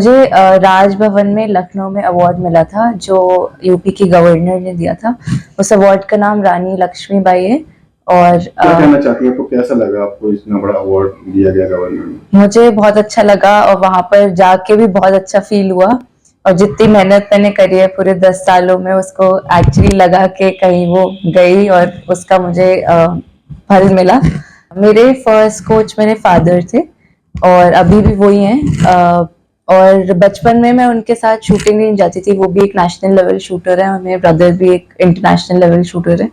मुझे राजभवन में लखनऊ में अवार्ड मिला था जो यूपी की गवर्नर ने दिया था। उस अवार्ड का नाम रानी लक्ष्मीबाई है। और क्या कहना चाहती है, आपको कैसा लगा, आपको इतना बड़ा अवार्ड दिया गया गवर्नर ने? मुझे बहुत अच्छा लगा और वहां पर जाके भी बहुत अच्छा फील हुआ। और जितनी मेहनत मैंने करी है पूरे 10 सालों में, उसको एक्चुअली लगा के कहीं वो गई और उसका मुझे फल मिला। मेरे फर्स्ट कोच मेरे फादर थे और अभी भी वही हैं। और बचपन में मैं उनके साथ शूटिंग नहीं जाती थी। वो भी एक नेशनल लेवल शूटर है और मेरे ब्रदर भी एक इंटरनेशनल लेवल शूटर है।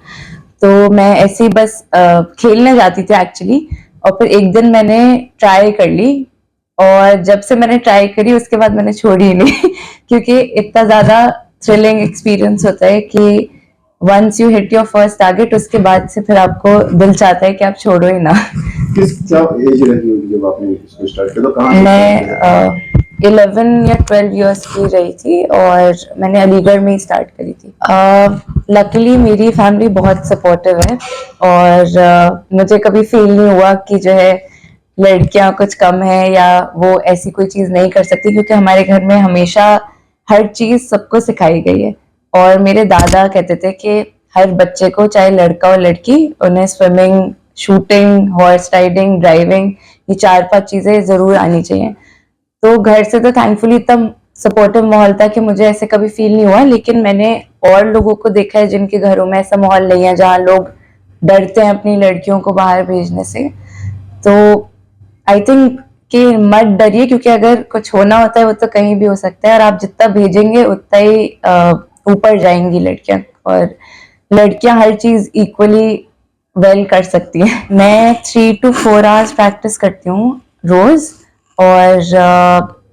तो मैं ऐसे ही बस खेलने जाती थी एक्चुअली। और फिर एक दिन मैंने ट्राई कर ली और जब से मैंने ट्राई करी उसके बाद मैंने छोड़ी ही नहीं क्योंकि इतना ज्यादा थ्रिलिंग एक्सपीरियंस होता है कि once you hit your first target, उसके बाद से फिर आपको दिल चाहता है कि आप छोड़ो ही ना। किस क्या एज रही होगी जब आपने इसको स्टार्ट किया? तो कहाँ से? मैं 11 या 12 इयर्स की रही थी और मैंने अलीगढ़ में ही स्टार्ट करी थी। लकीली मेरी फैमिली बहुत सपोर्टिव है और मुझे कभी फील नहीं हुआ कि जो है लड़कियां कुछ कम है या वो ऐसी कोई चीज नहीं कर सकती, क्योंकि हमारे घर में हमेशा हर चीज सबको सिखाई गई है। और मेरे दादा कहते थे कि हर बच्चे को, चाहे लड़का और लड़की, उन्हें swimming, shooting, horse riding, driving, ये 4-5 चीजें जरूर आनी चाहिए। तो घर से तो थैंकफुली इतना सपोर्टिव माहौल था कि मुझे ऐसे कभी फील नहीं हुआ। लेकिन मैंने और लोगों को देखा है जिनके घरों में ऐसा माहौल नहीं है, जहाँ लोग डरते हैं अपनी लड़कियों को बाहर भेजने से। तो आई थिंक कि मत डरिए, क्योंकि अगर कुछ होना होता है वो तो कहीं भी हो सकता है और आप जितना भेजेंगे उतना ही ऊपर जाएंगी लड़कियां। और लड़कियां हर चीज इक्वली वेल कर सकती हैं। मैं 3 to 4 आवर्स प्रैक्टिस करती हूँ रोज। और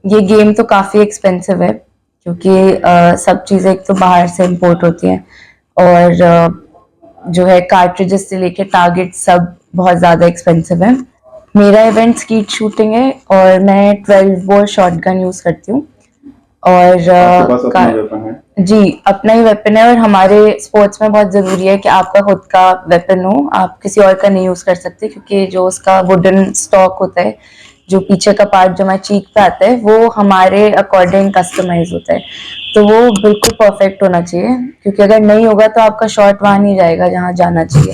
ये गेम तो काफी एक्सपेंसिव है क्योंकि सब चीजें एक तो बाहर से इंपोर्ट होती हैं और जो है कार्ट्रिजेस से लेके टारगेट सब बहुत ज्यादा एक्सपेंसिव है। मेरा इवेंट स्कीट शूटिंग है और मैं 12 बोर शॉटगन यूज करती हूँ। और आपके पास अपना वेपन है? जी, अपना ही वेपन है। और हमारे स्पोर्ट्स में बहुत जरूरी है कि आपका खुद का वेपन हो, आप किसी और का नहीं यूज कर सकते, क्योंकि जो उसका वुडन स्टॉक होता है, जो पीछे का पार्ट जो हमारे चीक पे आता है, वो हमारे अकॉर्डिंग कस्टमाइज होता है। तो वो बिल्कुल परफेक्ट होना चाहिए, क्योंकि अगर नहीं होगा तो आपका शॉट वहां नहीं जाएगा जहाँ जाना चाहिए।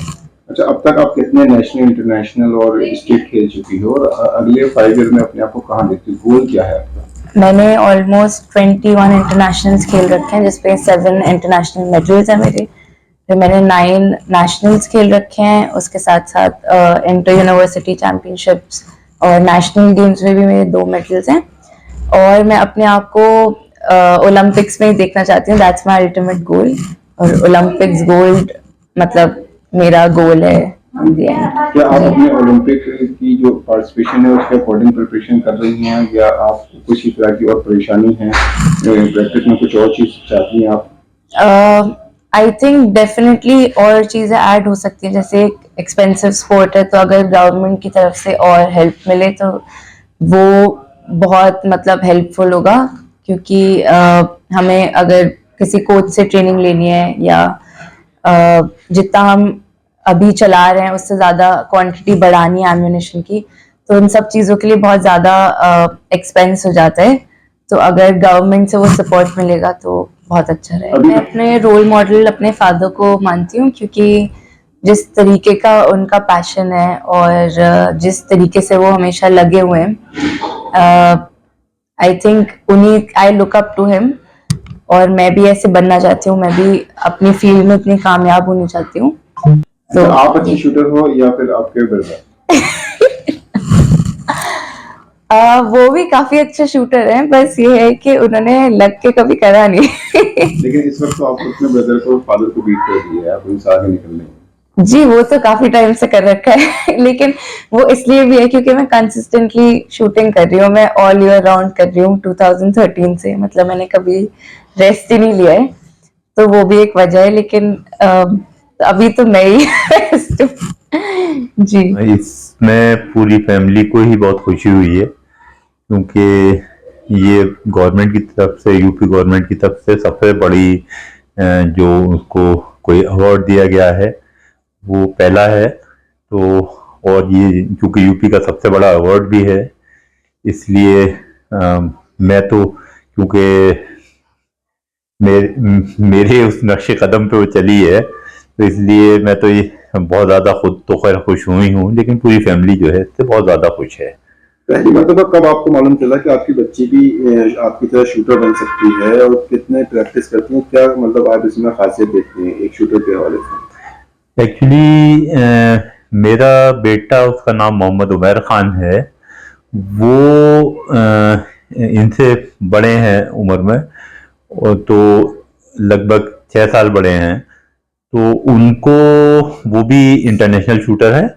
अच्छा, अब तक आप कितने नेशनल, इंटरनेशनल और स्टेट खेल चुकी हो और अगले 5 ईयर में अपने आप को कहाँ देखती हो? गोल क्या है आपका? मैंने ऑलमोस्ट 21 इंटरनेशनल्स खेल रखे हैं, जिसपे 7 इंटरनेशनल मेडल्स हैं मेरे। फिर मैंने 9 नेशनल्स खेल रखे हैं, उसके साथ साथ इंटर यूनिवर्सिटी चैंपियनशिप्स और नेशनल गेम्स में भी मेरे 2 मेडल्स हैं। और मैं अपने आप को ओलंपिक्स में ही देखना चाहती हूँ। That's my ultimate goal. और ओलंपिक्स गोल्ड मतलब मेरा गोल है। क्या आप अपने ओलंपिक की जो पार्टिसिपेशन है उसके अकॉर्डिंग प्रिपरेशन कर रही हैं, या आपको कुछ तरह की और परेशानी है, प्रैक्टिस में कुछ और चीज चाहती हैं आप? आई थिंक डेफिनेटली और चीजें ऐड हो सकती हैं। जैसे एक्सपेंसिव स्पोर्ट है, तो अगर गवर्नमेंट की तरफ से और हेल्प मिले तो वो बहुत मतलब हेल्पफुल होगा। क्योंकि हमें अगर किसी कोच से ट्रेनिंग लेनी है या जितना हम अभी चला रहे हैं उससे ज्यादा क्वांटिटी बढ़ानी है एम्यूनिशन की, तो उन सब चीजों के लिए बहुत ज्यादा एक्सपेंस हो जाता है। तो अगर गवर्नमेंट से वो सपोर्ट मिलेगा तो बहुत अच्छा रहेगा। मैं अपने रोल मॉडल अपने फादर को मानती हूँ, क्योंकि जिस तरीके का उनका पैशन है और जिस तरीके से वो हमेशा लगे हुए हैं, आई थिंक उन्हीं, I look up to him. और मैं भी ऐसे बनना चाहती हूँ। मैं भी अपनी फील्ड में इतनी कामयाब होनी चाहती हूँ। तो आप अच्छी शूटर हो या फिर आपके ब्रदर? वो भी काफी अच्छे शूटर हैं, बस ये है कि उन्होंने लग के कभी करा नहीं। लेकिन इस वक्त तो आप अपने ब्रदर को, फादर को बीट कर दिए, आप उनसे आगे निकल रहे हैं। जी, वो तो काफी टाइम से कर रखा है लेकिन वो इसलिए भी है क्योंकि मैं कंसिस्टेंटली शूटिंग कर रही हूँ। मैं ऑल ईयर राउंड कर रही हूँ 2013 से, मतलब मैंने कभी रेस्ट ही नहीं लिया है। तो वो भी एक वजह है। लेकिन अभी तो मैं ही रेस्ट हूँ। जी, इसमें पूरी फैमिली को ही बहुत खुशी हुई है, क्योंकि ये गवर्नमेंट की तरफ से, यूपी गवर्नमेंट की तरफ से सबसे बड़ी जो उसको कोई अवार्ड दिया गया है वो पहला है। तो और ये क्योंकि यूपी का सबसे बड़ा अवार्ड भी है, इसलिए मैं तो क्योंकि मेरे उस नक्शे कदम पे वो चली है, तो इसलिए मैं तो ये बहुत ज्यादा खुद तो खैर खुश हुई हूँ, लेकिन पूरी फैमिली जो है इससे बहुत ज्यादा खुश है। पहली मरतबा कब आपको मालूम चला कि आपकी बच्ची भी आपकी तरह शूटर बन सकती है, और कितने प्रैक्टिस करती है, क्या मतलब आप इसमें खासियत देखते हैं एक शूटर के हवाले से? एक्चुअली मेरा बेटा, उसका नाम मोहम्मद उमैर खान है, वो इनसे बड़े हैं उम्र में, और तो लगभग 6 साल बड़े हैं। तो उनको, वो भी इंटरनेशनल शूटर है,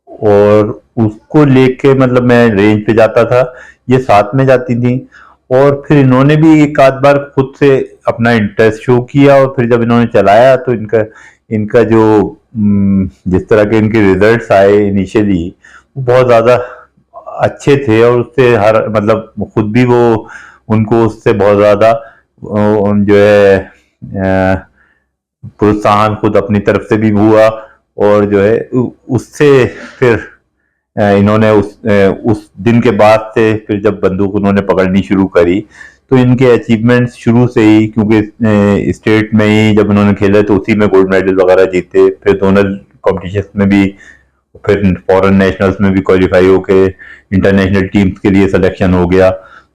और उसको लेके मतलब मैं रेंज पे जाता था, ये साथ में जाती थी, और फिर इन्होंने भी एक आध बार खुद से अपना इंटरेस्ट शो किया, और फिर जब इन्होंने चलाया तो इनका इनका जो जिस तरह के इनके रिजल्ट्स आए इनिशियली, वो बहुत ज्यादा अच्छे थे, और उससे हर मतलब खुद भी वो, उनको उससे बहुत ज्यादा जो है प्रोत्साहन खुद अपनी तरफ से भी हुआ, और जो है उससे फिर इन्होंने उस दिन के बाद से फिर जब बंदूक उन्होंने पकड़नी शुरू करी, तो इनके अचीवमेंट्स शुरू से ही, क्योंकि स्टेट में ही जब इन्होंने खेले तो उसी में गोल्ड मेडल वगैरह जीते, फिर जोनल कॉम्पिटिशन में भी, फिर फॉरेन नेशनल्स में भी क्वालिफाई होके इंटरनेशनल टीम्स के लिए सिलेक्शन हो गया।